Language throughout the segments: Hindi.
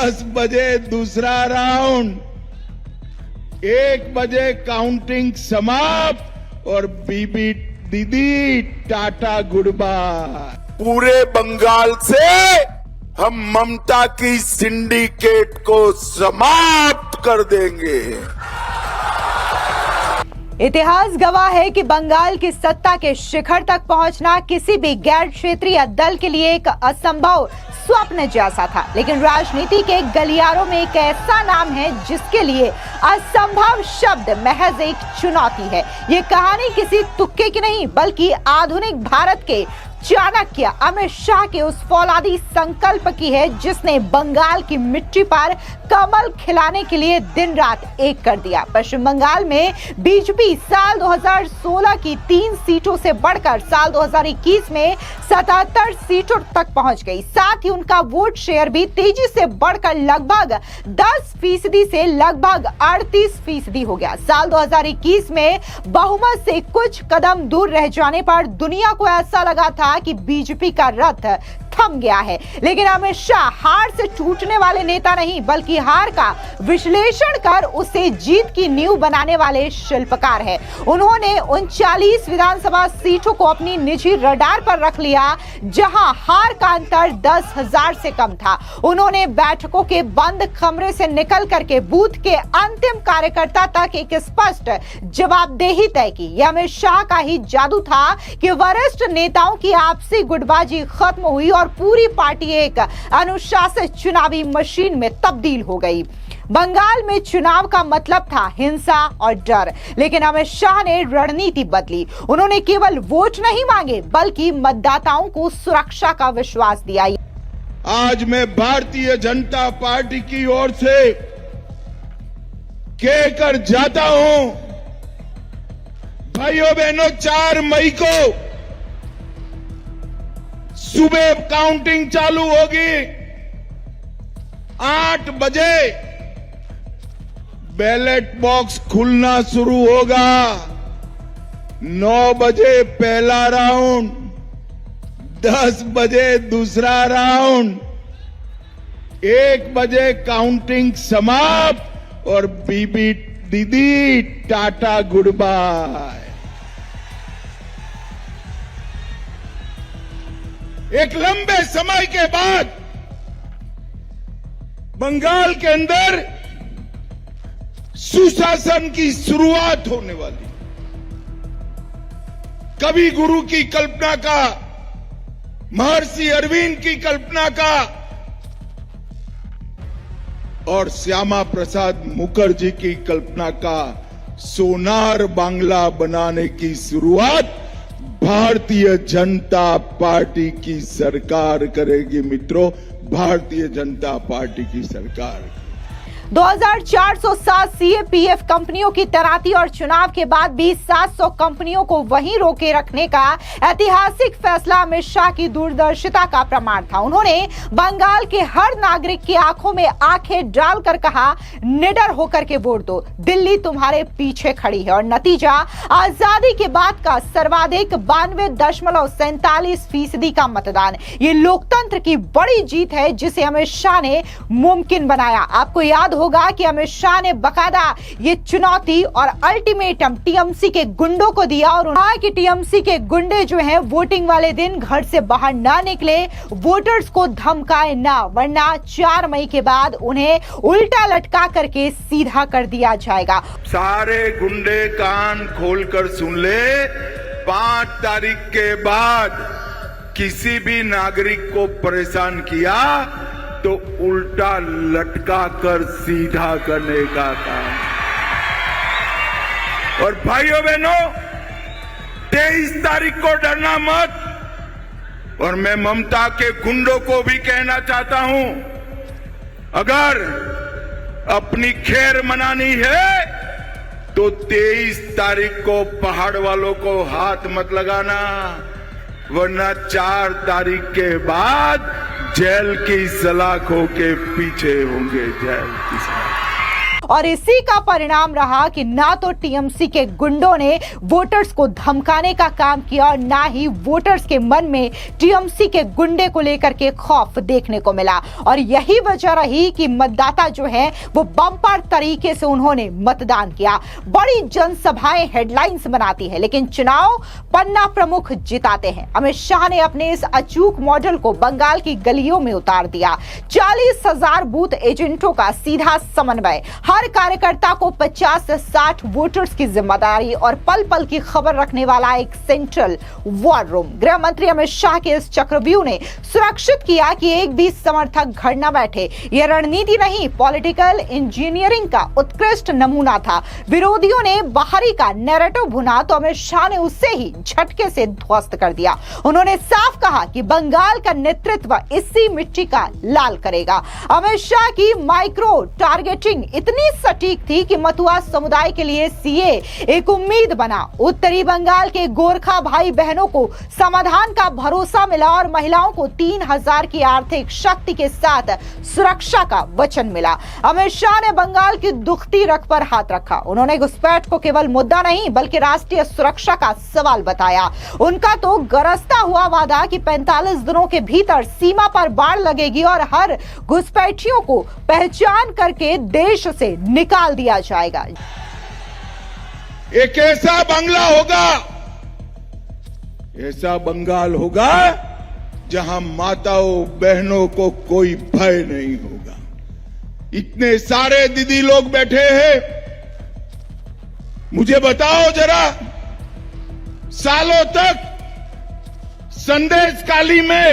10 बजे दूसरा राउंड, 1 बजे काउंटिंग समाप्त और बीबी दीदी टाटा गुड बाय। पूरे बंगाल से हम ममता की सिंडिकेट को समाप्त कर देंगे। इतिहास गवाह है कि बंगाल की सत्ता के शिखर तक पहुंचना किसी भी गैर क्षेत्रीय दल के लिए एक असंभव स्वप्न जैसा था, लेकिन राजनीति के गलियारों में एक ऐसा नाम है जिसके लिए असंभव शब्द महज एक चुनौती है। ये कहानी किसी तुक्के की नहीं बल्कि आधुनिक भारत के चाणक्य अमित शाह के उस फौलादी संकल्प की है जिसने बंगाल की मिट्टी पर कमल खिलाने के लिए दिन रात एक कर दिया। पश्चिम बंगाल में बीजेपी साल 2016 की 3 सीटों से बढ़कर साल 2021 में 77 सीटों तक पहुंच गई। साथ ही उनका वोट शेयर भी तेजी से बढ़कर लगभग 10% से लगभग 38% हो गया। साल 2021 में बहुमत से कुछ कदम दूर रह जाने पर दुनिया को ऐसा लगा था कि बीजेपी का रथ थम गया है, लेकिन अमित शाह हार से टूटने वाले नेता नहीं बल्कि हार का विश्लेषण कर उसे जीत की नींव बनाने वाले शिल्पकार है। उन्होंने 39 विधानसभा सीटों को अपनी निजी रडार पर रख लिया जहां हार का अंतर 10,000 से कम था। उन्होंने बैठकों के बंद कमरे से निकल करके बूथ के अंतिम कार्यकर्ता तक एक स्पष्ट जवाबदेही तय की। यह अमित शाह का ही जादू था कि वरिष्ठ नेताओं की आपसी गुटबाजी खत्म हुई और पूरी पार्टी एक अनुशासित चुनावी मशीन में तब्दील हो गई। बंगाल में चुनाव का मतलब था हिंसा और डर, लेकिन अमित शाह ने रणनीति बदली। उन्होंने केवल वोट नहीं मांगे बल्कि मतदाताओं को सुरक्षा का विश्वास दिया। आज मैं भारतीय जनता पार्टी की ओर से कहकर जाता हूं, भाइयों बहनों, 4 मई को सुबह काउंटिंग चालू होगी। 8 बजे बैलेट बॉक्स खुलना शुरू होगा। 9 बजे पहला राउंड, 10 बजे दूसरा राउंड, 1 बजे काउंटिंग समाप्त और बीबी दीदी टाटा गुड बाय। एक लंबे समय के बाद बंगाल के अंदर सुशासन की शुरुआत होने वाली। कवि गुरु की कल्पना का, महर्षि अरविंद की कल्पना का और श्यामा प्रसाद मुखर्जी की कल्पना का सोनार बांग्ला बनाने की शुरुआत भारतीय जनता पार्टी की सरकार करेगी। मित्रों, भारतीय जनता पार्टी की सरकार। 2407 सीएपीएफ कंपनियों की तैनाती और चुनाव के बाद भी 700 कंपनियों को वहीं रोके रखने का ऐतिहासिक फैसला अमित शाह की दूरदर्शिता का प्रमाण था। उन्होंने बंगाल के हर नागरिक की आंखों में आंखें डालकर कहा, निडर होकर के वोट दो, दिल्ली तुम्हारे पीछे खड़ी है। और नतीजा आजादी के बाद का सर्वाधिक 92.47% का मतदान। ये लोकतंत्र की बड़ी जीत है जिसे अमित शाह ने मुमकिन बनाया। आपको याद होगा कि अमित शाह ने बकायदा ये चुनौती और अल्टीमेटम टीएमसी के गुंडों को दिया और कहा कि टीएमसी के गुंडे जो हैं वोटिंग वाले दिन घर से बाहर ना निकले, वोटर्स को धमकाए ना, वरना 4 मई के बाद उन्हें उल्टा लटका करके सीधा कर दिया जाएगा। सारे गुंडे कान खोलकर सुन ले, 5 तारीख के बाद किसी भी नागरिक को परेशान किया तो उल्टा लटका कर सीधा करने का काम। और भाइयों बहनों, 23 तारीख को डरना मत। और मैं ममता के गुंडों को भी कहना चाहता हूं, अगर अपनी खैर मनानी है तो 23 तारीख को पहाड़ वालों को हाथ मत लगाना, वरना 4 तारीख के बाद जेल की सलाखों के पीछे होंगे। जेल की सलाख। और इसी का परिणाम रहा कि ना तो टीएमसी के गुंडों ने वोटर्स को धमकाने का काम किया और ना ही वोटर्स के मन में टीएमसी के गुंडे को लेकर के खौफ देखने को मिला। और यही वजह रही कि मतदाता जो है वो बम्पर तरीके से उन्होंने मतदान किया। बड़ी जनसभाएं हेडलाइंस बनाती है, लेकिन चुनाव पन्ना प्रमुख जिताते हैं। अमित शाह ने अपने इस अचूक मॉडल को बंगाल की गलियों में उतार दिया। 40,000 बूथ एजेंटों का सीधा समन्वय, हर कार्यकर्ता को 50 से 60 वोटर्स की जिम्मेदारी और पल पल की खबर रखने वाला एक सेंट्रल वॉर रूम। गृह मंत्री अमित शाह के इस चक्रव्यूह ने सुरक्षित किया कि एक भी समर्थक घर न बैठे। यह रणनीति नहीं, पॉलिटिकल इंजीनियरिंग का उत्कृष्ट नमूना था। विरोधियों ने बाहरी का नैरेटिव भुना तो अमित शाह ने उससे ही झटके से ध्वस्त कर दिया। उन्होंने साफ कहा कि बंगाल का नेतृत्व इसी मिट्टी का लाल करेगा। अमित शाह की माइक्रो टारगेटिंग इतनी सटीक थी कि मथुआ समुदाय के लिए सीए एक उम्मीद बना। उत्तरी बंगाल के गोरखा भाई बहनों को समाधान का भरोसा मिला और महिलाओं को 3,000 की आर्थिक शक्ति के साथ सुरक्षा का वचन मिला। अमित शाह ने बंगाल की दुखती रग पर हाथ रखा। उन्होंने घुसपैठ को केवल मुद्दा नहीं बल्कि राष्ट्रीय सुरक्षा का सवाल बताया। उनका तो गरजता हुआ वादा कि 45 दिनों के भीतर सीमा पर बाड़ लगेगी और हर घुसपैठियों को पहचान करके देश से निकाल दिया जाएगा। एक ऐसा बांग्ला होगा, ऐसा बंगाल होगा जहां माताओं बहनों को कोई भय नहीं होगा। इतने सारे दीदी लोग बैठे हैं, मुझे बताओ जरा, सालों तक संदेशकाली में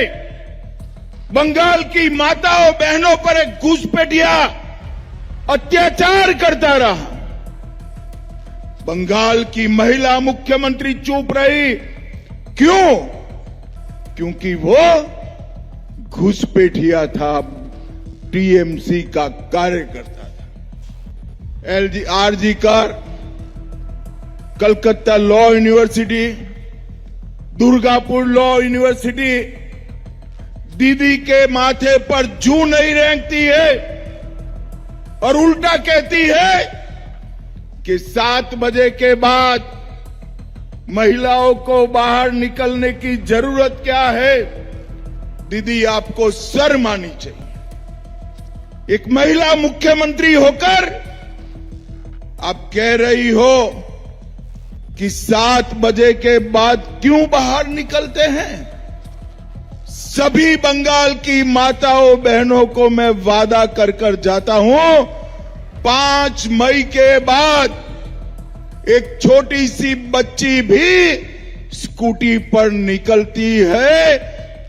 बंगाल की माताओं बहनों पर एक घुसपैठिया अत्याचार करता रहा। बंगाल की महिला मुख्यमंत्री चुप रही। क्यों? क्योंकि वो घुसपैठिया था, टीएमसी का कार्यकर्ता था। आरजी कर, Calcutta law university, Durgapur law university दीदी के माथे पर जू नहीं रेंगती है और उल्टा कहती है कि 7 बजे के बाद महिलाओं को बाहर निकलने की जरूरत क्या है। दीदी आपको शर्म आनी चाहिए। एक महिला मुख्यमंत्री होकर आप कह रही हो कि 7 बजे के बाद क्यों बाहर निकलते हैं। सभी बंगाल की माताओं बहनों को मैं वादा कर कर जाता हूं, 5 मई के बाद एक छोटी सी बच्ची भी स्कूटी पर निकलती है,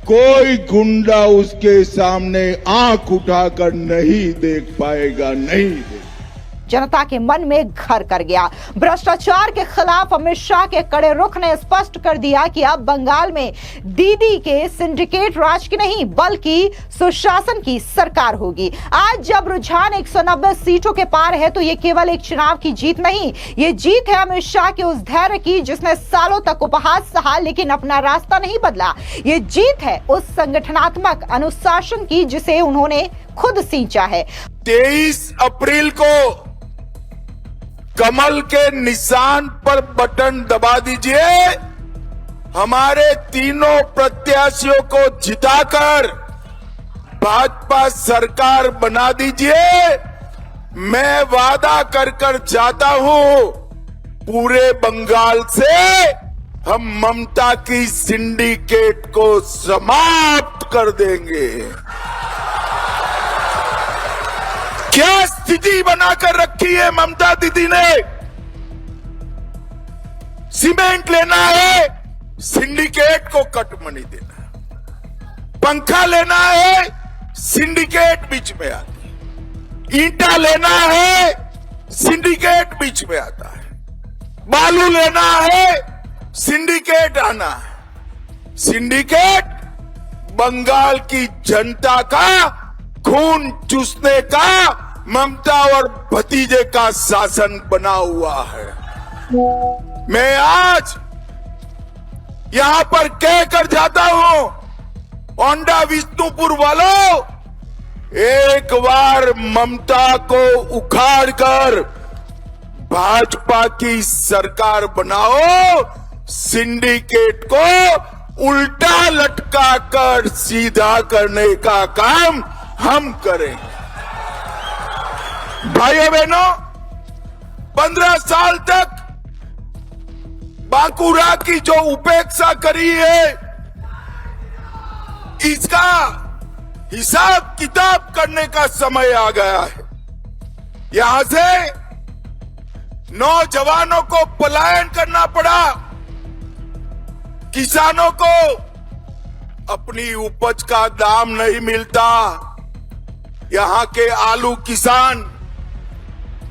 कोई गुंडा उसके सामने आंख उठाकर नहीं देख पाएगा, नहीं देख। जनता के मन में घर कर गया। भ्रष्टाचार के खिलाफ अमित शाह के कड़े रुख ने स्पष्ट कर दिया कि अब बंगाल में दीदी के सिंडिकेट राज की नहीं बल्कि सुशासन की सरकार होगी। आज जब रुझान 190 सीटों के पार है तो ये केवल एक चुनाव की जीत नहीं, ये जीत है अमित शाह के उस धैर्य की जिसने सालों तक उपहास सहा लेकिन अपना रास्ता नहीं बदला। ये जीत है उस संगठनात्मक अनुशासन की जिसे उन्होंने खुद सींचा है। 23 अप्रैल को कमल के निशान पर बटन दबा दीजिए, हमारे तीनों प्रत्याशियों को जिताकर भाजपा सरकार बना दीजिए। मैं वादा कर कर जाता हूं, पूरे बंगाल से हम ममता की सिंडिकेट को समाप्त कर देंगे। क्या स्थिति बनाकर रखी है ममता दीदी ने। सीमेंट लेना है, सिंडिकेट को कट मनी देना है। पंखा लेना है, सिंडिकेट बीच में आती है। ईंटा लेना है, सिंडिकेट बीच में आता है। बालू लेना है, सिंडिकेट आना है। सिंडिकेट बंगाल की जनता का खून चूसने का ममता और भतीजे का शासन बना हुआ है। मैं आज यहां पर कह कर जाता हूं, औंडा विष्णुपुर वालों, एक बार ममता को उखाड़कर भाजपा की सरकार बनाओ, सिंडिकेट को उल्टा लटका कर सीधा करने का काम हम करेंगे। भाइयों बहनों, 15 साल तक बांकुरा की जो उपेक्षा करी है, इसका हिसाब किताब करने का समय आ गया है। यहां से नौजवानों को पलायन करना पड़ा, किसानों को अपनी उपज का दाम नहीं मिलता। यहां के आलू किसान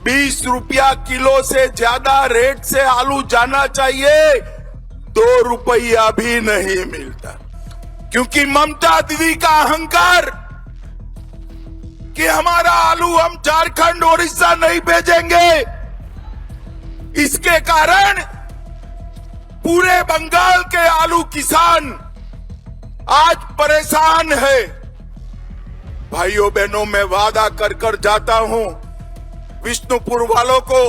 20 रुपया किलो से ज्यादा रेट से आलू जाना चाहिए, 2 रुपया भी नहीं मिलता, क्योंकि ममता दीदी का अहंकार कि हमारा आलू हम झारखंड ओडिशा नहीं भेजेंगे, इसके कारण पूरे बंगाल के आलू किसान आज परेशान है। भाइयों बहनों, मैं वादा कर जाता हूं, विष्णुपुर वालों को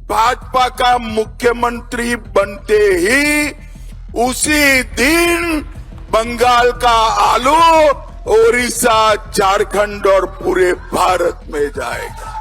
भाजपा का मुख्यमंत्री बनते ही उसी दिन बंगाल का आलू ओडिशा, झारखंड और पूरे भारत में जाएगा।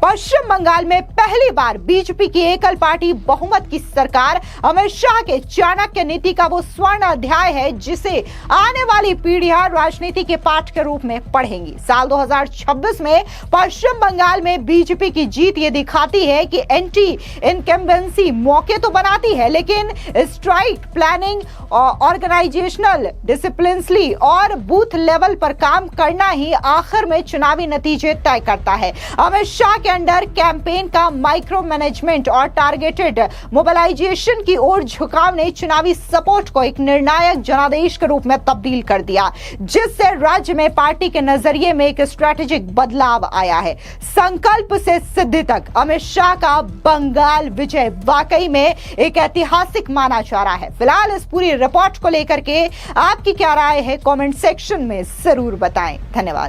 पश्चिम बंगाल में पहली बार बीजेपी की एकल पार्टी बहुमत की सरकार अमित शाह के चाणक्य नीति का वो स्वर्ण अध्याय है जिसे आने वाली पीढ़ियां राजनीति के पाठ के रूप में पढ़ेंगी। साल 2026 में पश्चिम बंगाल में बीजेपी की जीत ये दिखाती है कि एंटी इनकम्बेंसी मौके तो बनाती है, लेकिन स्ट्राइक प्लानिंग, ऑर्गेनाइजेशनल डिसिप्लिनली और बूथ लेवल पर काम करना ही आखिर में चुनावी नतीजे तय करता है। अमित शाह के अंडर कैंपेन का माइक्रो मैनेजमेंट और टारगेटेड मोबिलाइजेशन की ओर झुकाव ने चुनावी सपोर्ट को एक निर्णायक जनादेश के रूप में तब्दील कर दिया, जिससे राज्य में पार्टी के नजरिए में एक स्ट्रेटेजिक बदलाव आया है। संकल्प से सिद्धि तक अमित शाह का बंगाल विजय वाकई में एक ऐतिहासिक माना जा रहा है। फिलहाल इस पूरी रिपोर्ट को लेकर के आपकी क्या राय है, कमेंट सेक्शन में जरूर बताएं। धन्यवाद।